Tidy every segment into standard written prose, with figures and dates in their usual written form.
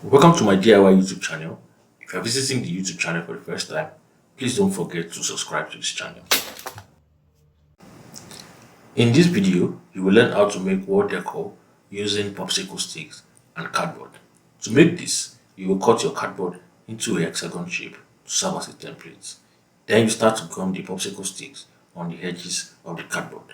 Welcome to my DIY YouTube channel. If you are visiting the YouTube channel for the first time, please don't forget to subscribe to this channel. In this video, you will learn how to make wall decor using popsicle sticks and cardboard. To make this, you will cut your cardboard into a hexagon shape to serve as a template. Then you start to gum the popsicle sticks on the edges of the cardboard.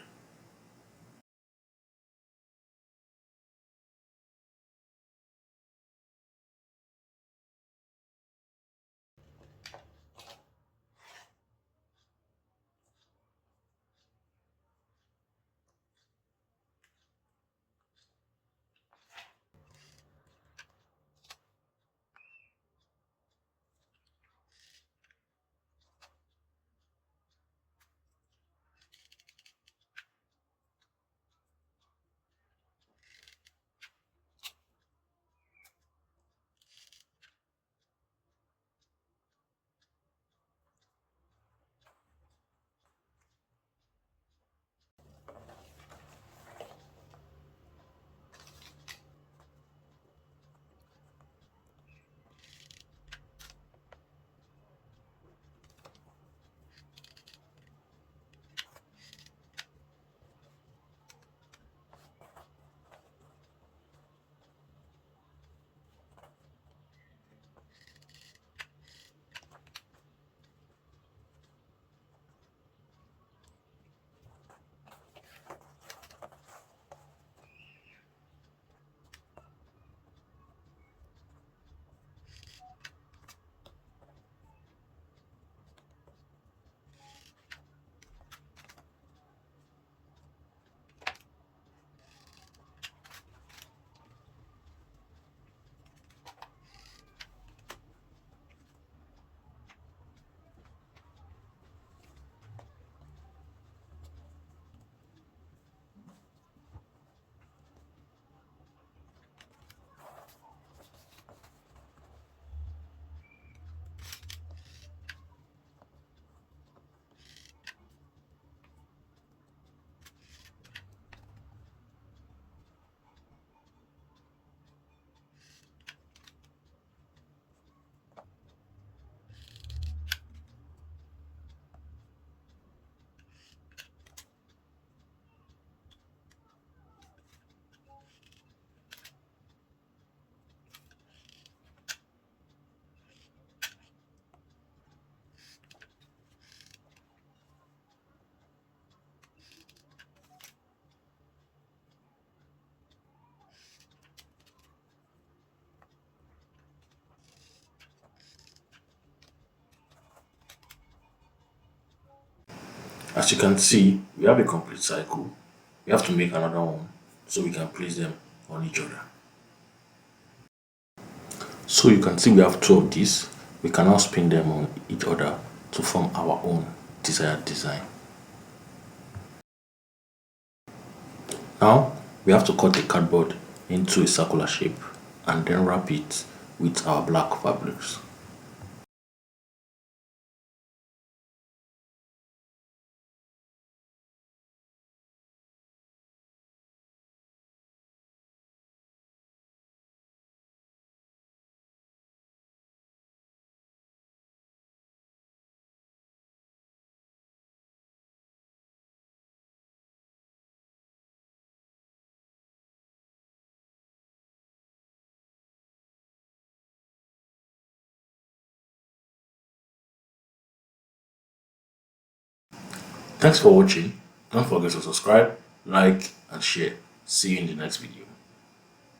As you can see, we have a complete cycle. We have to make another one so we can place them on each other. So you can see we have two of these. We can now spin them on each other to form our own desired design. Now we have to cut the cardboard into a circular shape and then wrap it with our black fabrics. Thanks for watching. Don't forget to subscribe, like, and share. See you in the next video.